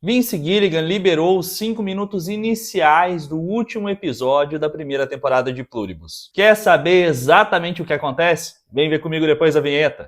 Vince Gilligan liberou os 5 minutos iniciais do último episódio da primeira temporada de Pluribus. Quer saber exatamente o que acontece? Vem ver comigo depois da vinheta.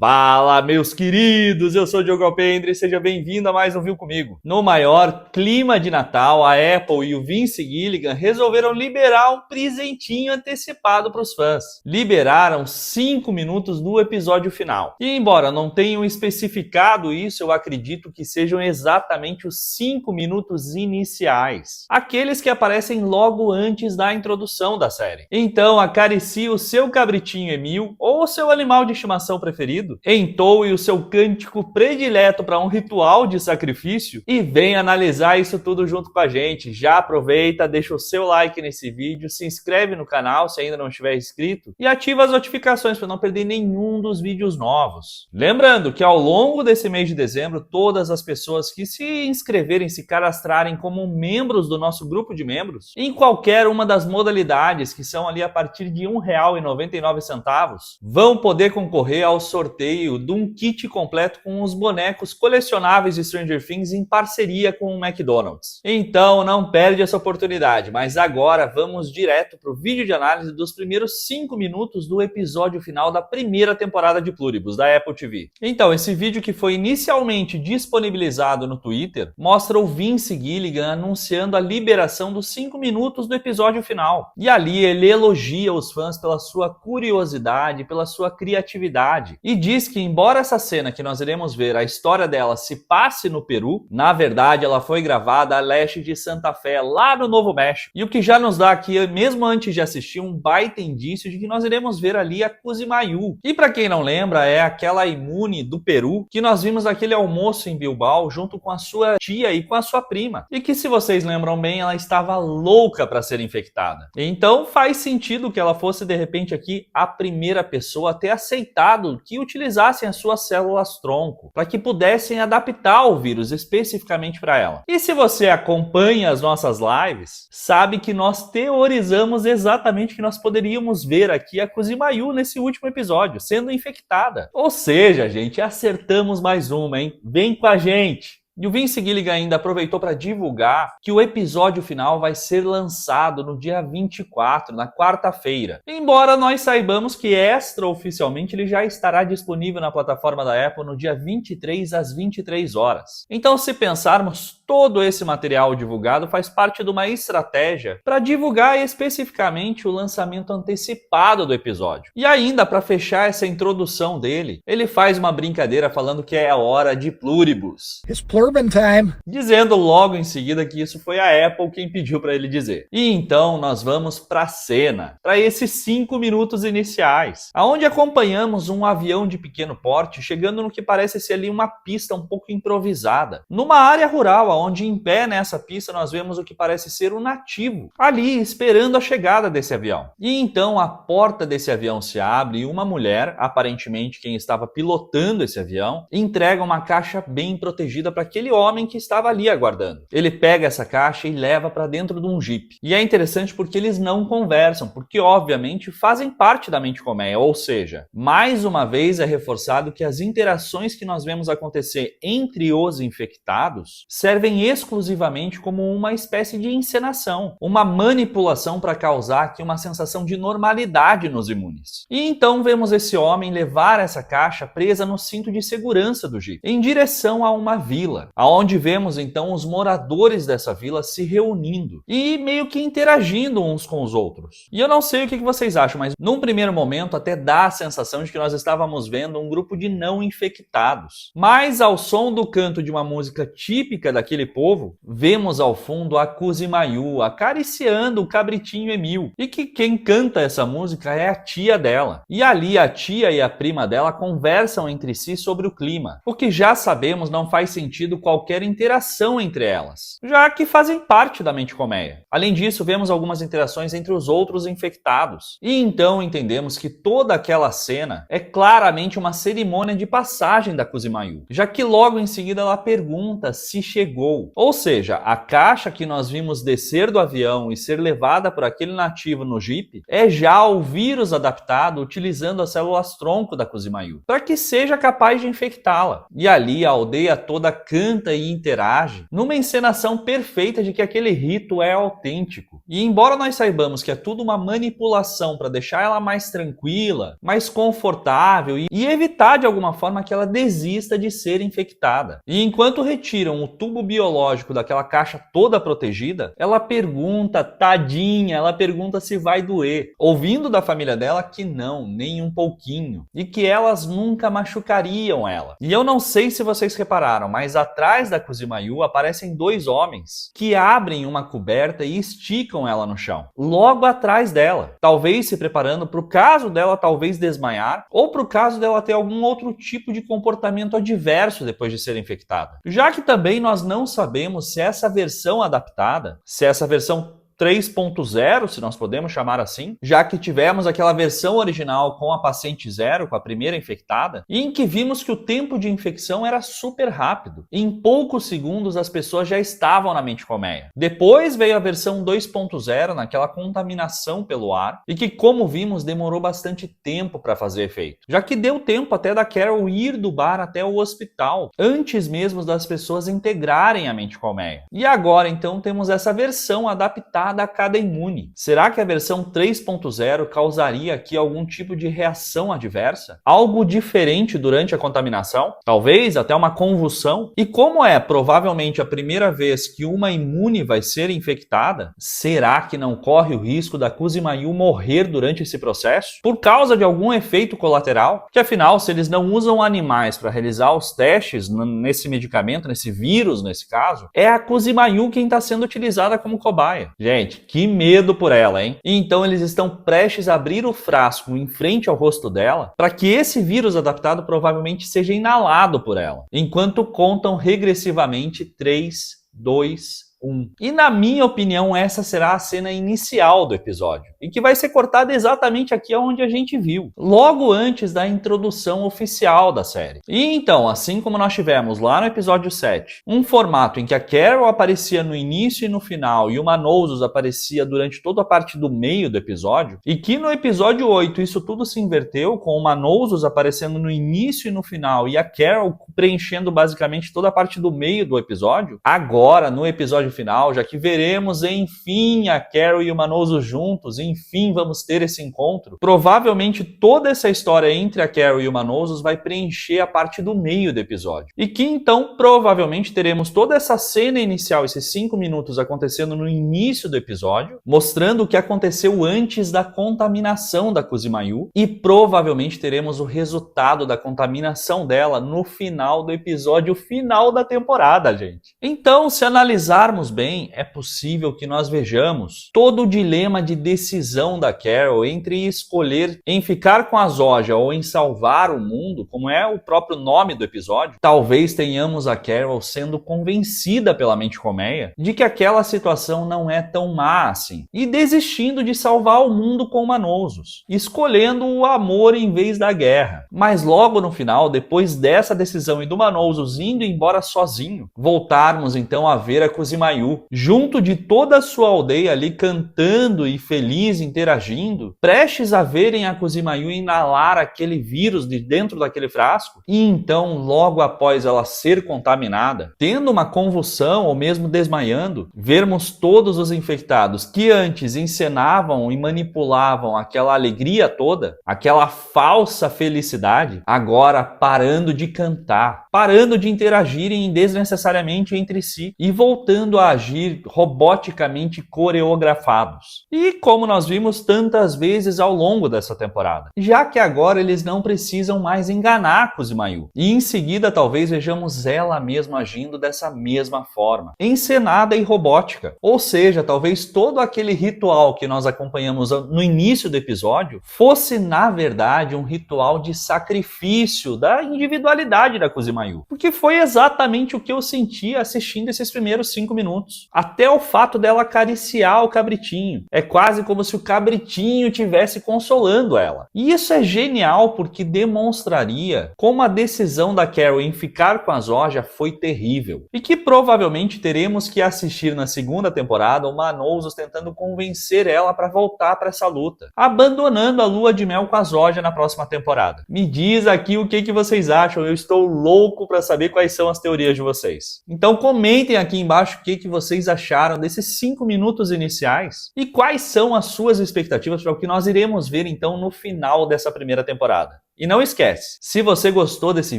Fala, meus queridos! Eu sou o Diogo Alpendre e seja bem-vindo a mais um Viu Comigo. No maior clima de Natal, a Apple e o Vince Gilligan resolveram liberar um presentinho antecipado para os fãs. Liberaram 5 minutos do episódio final. E embora não tenham especificado isso, eu acredito que sejam exatamente os 5 minutos iniciais. Aqueles que aparecem logo antes da introdução da série. Então, acaricie o seu cabritinho Emil ou o seu animal de estimação preferido, entoe o seu cântico predileto para um ritual de sacrifício e vem analisar isso tudo junto com a gente. Já aproveita, deixa o seu like nesse vídeo, se inscreve no canal se ainda não estiver inscrito e ativa as notificações para não perder nenhum dos vídeos novos. Lembrando que ao longo desse mês de dezembro, todas as pessoas que se inscreverem, se cadastrarem como membros do nosso grupo de membros, em qualquer uma das modalidades que são ali a partir de R$ 1,99, vão poder concorrer ao sorteio de um kit completo com os bonecos colecionáveis de Stranger Things em parceria com o McDonald's. Então não perde essa oportunidade, mas agora vamos direto para o vídeo de análise dos primeiros 5 minutos do episódio final da primeira temporada de Pluribus, da Apple TV. Então, esse vídeo que foi inicialmente disponibilizado no Twitter mostra o Vince Gilligan anunciando a liberação dos 5 minutos do episódio final. E ali ele elogia os fãs pela sua curiosidade, pela sua criatividade e diz que, embora essa cena que nós iremos ver, a história dela se passe no Peru, na verdade ela foi gravada a leste de Santa Fé, lá no Novo México. E o que já nos dá aqui, mesmo antes de assistir, um baita indício de que nós iremos ver ali a Cusimayu. E para quem não lembra, é aquela imune do Peru que nós vimos naquele almoço em Bilbao junto com a sua tia e com a sua prima. E que, se vocês lembram bem, ela estava louca para ser infectada. Então faz sentido que ela fosse de repente aqui a primeira pessoa a ter aceitado que utilizassem as suas células-tronco para que pudessem adaptar o vírus especificamente para ela. E se você acompanha as nossas lives, sabe que nós teorizamos exatamente que nós poderíamos ver aqui a Cusimayu nesse último episódio, sendo infectada. Ou seja, gente, acertamos mais uma, hein? Vem com a gente! E o Vince Gilligan ainda aproveitou para divulgar que o episódio final vai ser lançado no dia 24, na quarta-feira. Embora nós saibamos que extraoficialmente ele já estará disponível na plataforma da Apple no dia 23 às 23 horas. Então, se pensarmos, todo esse material divulgado faz parte de uma estratégia para divulgar especificamente o lançamento antecipado do episódio. E ainda, para fechar essa introdução dele, ele faz uma brincadeira falando que é a hora de Pluribus. Time. Dizendo logo em seguida que isso foi a Apple quem pediu para ele dizer. E então nós vamos para a cena, para esses 5 minutos iniciais, aonde acompanhamos um avião de pequeno porte chegando no que parece ser ali uma pista um pouco improvisada, numa área rural, aonde em pé nessa pista nós vemos o que parece ser um nativo, ali esperando a chegada desse avião. E então a porta desse avião se abre e uma mulher, aparentemente quem estava pilotando esse avião, entrega uma caixa bem protegida para aquele homem que estava ali aguardando. Ele pega essa caixa e leva para dentro de um Jeep. E é interessante porque eles não conversam, porque obviamente fazem parte da mente colmeia, ou seja, mais uma vez é reforçado que as interações que nós vemos acontecer entre os infectados servem exclusivamente como uma espécie de encenação, uma manipulação para causar aqui uma sensação de normalidade nos imunes. E então vemos esse homem levar essa caixa presa no cinto de segurança do Jeep, em direção a uma vila, aonde vemos então os moradores dessa vila se reunindo e meio que interagindo uns com os outros. E eu não sei o que vocês acham, mas num primeiro momento até dá a sensação de que nós estávamos vendo um grupo de não infectados. Mas ao som do canto de uma música típica daquele povo, vemos ao fundo a Cusimayu acariciando o cabritinho Emil. E que quem canta essa música é a tia dela. E ali a tia e a prima dela conversam entre si sobre o clima. O que já sabemos não faz sentido havido qualquer interação entre elas, já que fazem parte da mente colmeia. Além disso, vemos algumas interações entre os outros infectados. E então entendemos que toda aquela cena é claramente uma cerimônia de passagem da Kuzimayu, já que logo em seguida ela pergunta se chegou. Ou seja, a caixa que nós vimos descer do avião e ser levada por aquele nativo no Jeep é já o vírus adaptado utilizando as células-tronco da Kuzimayu, para que seja capaz de infectá-la. E ali a aldeia toda canta e interage, numa encenação perfeita de que aquele rito é autêntico. E embora nós saibamos que é tudo uma manipulação para deixar ela mais tranquila, mais confortável e evitar de alguma forma que ela desista de ser infectada. E enquanto retiram o tubo biológico daquela caixa toda protegida, ela pergunta, tadinha, ela pergunta se vai doer, ouvindo da família dela que não, nem um pouquinho, e que elas nunca machucariam ela. E eu não sei se vocês repararam, mas atrás da Kuzimayu aparecem dois homens que abrem uma coberta e esticam ela no chão, logo atrás dela, talvez se preparando para o caso dela talvez desmaiar, ou para o caso dela ter algum outro tipo de comportamento adverso depois de ser infectada. Já que também nós não sabemos se essa versão adaptada, se essa versão 3.0, se nós podemos chamar assim, já que tivemos aquela versão original com a paciente 0, com a primeira infectada, e em que vimos que o tempo de infecção era super rápido. Em poucos segundos as pessoas já estavam na mente colmeia. Depois veio a versão 2.0, naquela contaminação pelo ar, e que, como vimos, demorou bastante tempo para fazer efeito, já que deu tempo até da Carol ir do bar até o hospital, antes mesmo das pessoas integrarem a mente colmeia. E agora, então, temos essa versão adaptada a cada imune. Será que a versão 3.0 causaria aqui algum tipo de reação adversa? Algo diferente durante a contaminação? Talvez até uma convulsão? E como é provavelmente a primeira vez que uma imune vai ser infectada, será que não corre o risco da Kuzimayu morrer durante esse processo? Por causa de algum efeito colateral? Que afinal, se eles não usam animais para realizar os testes nesse medicamento, nesse vírus nesse caso, é a Kuzimayu quem está sendo utilizada como cobaia. Gente, que medo por ela, hein? E então eles estão prestes a abrir o frasco em frente ao rosto dela para que esse vírus adaptado provavelmente seja inalado por ela, enquanto contam regressivamente 3, 2, 1. E na minha opinião, essa será a cena inicial do episódio, e que vai ser cortada exatamente aqui onde a gente viu, logo antes da introdução oficial da série. E então, assim como nós tivemos lá no episódio 7, um formato em que a Carol aparecia no início e no final, e o Manosus aparecia durante toda a parte do meio do episódio, e que no episódio 8 isso tudo se inverteu, com o Manosus aparecendo no início e no final, e a Carol preenchendo basicamente toda a parte do meio do episódio, agora no episódio final, já que veremos enfim a Carol e o Manosus juntos, enfim vamos ter esse encontro, provavelmente toda essa história entre a Carol e o Manosus vai preencher a parte do meio do episódio. E que então provavelmente teremos toda essa cena inicial, esses 5 minutos acontecendo no início do episódio, mostrando o que aconteceu antes da contaminação da Kuzimayu, e provavelmente teremos o resultado da contaminação dela no final do episódio final da temporada, gente. Então, se analisarmos bem, é possível que nós vejamos todo o dilema de decisão da Carol entre escolher em ficar com a Zoja ou em salvar o mundo, como é o próprio nome do episódio. Talvez tenhamos a Carol sendo convencida pela mente colmeia de que aquela situação não é tão má assim, e desistindo de salvar o mundo com o Manosus, escolhendo o amor em vez da guerra. Mas logo no final, depois dessa decisão e do Manosus indo embora sozinho, voltarmos então a ver a Kuzimayu junto de toda a sua aldeia ali cantando e feliz, interagindo, prestes a verem a Kuzimayu inalar aquele vírus de dentro daquele frasco, e então logo após ela ser contaminada, tendo uma convulsão ou mesmo desmaiando, vermos todos os infectados que antes encenavam e manipulavam aquela alegria toda, aquela falsa felicidade, agora parando de cantar, parando de interagirem desnecessariamente entre si e voltando a agir roboticamente coreografados. E como nós vimos tantas vezes ao longo dessa temporada. Já que agora eles não precisam mais enganar Kuzimayu. E em seguida talvez vejamos ela mesma agindo dessa mesma forma, encenada e robótica. Ou seja, talvez todo aquele ritual que nós acompanhamos no início do episódio fosse, na verdade, um ritual de sacrifício da individualidade da Kuzimayu. Porque foi exatamente o que eu senti assistindo esses primeiros 5 minutos. Até o fato dela acariciar o cabritinho. É quase como se o cabritinho estivesse consolando ela. E isso é genial porque demonstraria como a decisão da Carol em ficar com a Zoja foi terrível. E que provavelmente teremos que assistir na segunda temporada o Manosos tentando convencer ela para voltar para essa luta, abandonando a lua de mel com a Zoja na próxima temporada. Me diz aqui o que vocês acham, eu estou louco para saber quais são as teorias de vocês. Então comentem aqui embaixo o que vocês acharam desses 5 minutos iniciais e quais são as suas expectativas para o que nós iremos ver então no final dessa primeira temporada. E não esquece, se você gostou desse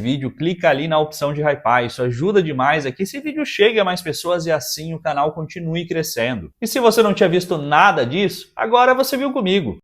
vídeo, clica ali na opção de hypar, isso ajuda demais a que esse vídeo chegue a mais pessoas e assim o canal continue crescendo. E se você não tinha visto nada disso, agora você viu comigo.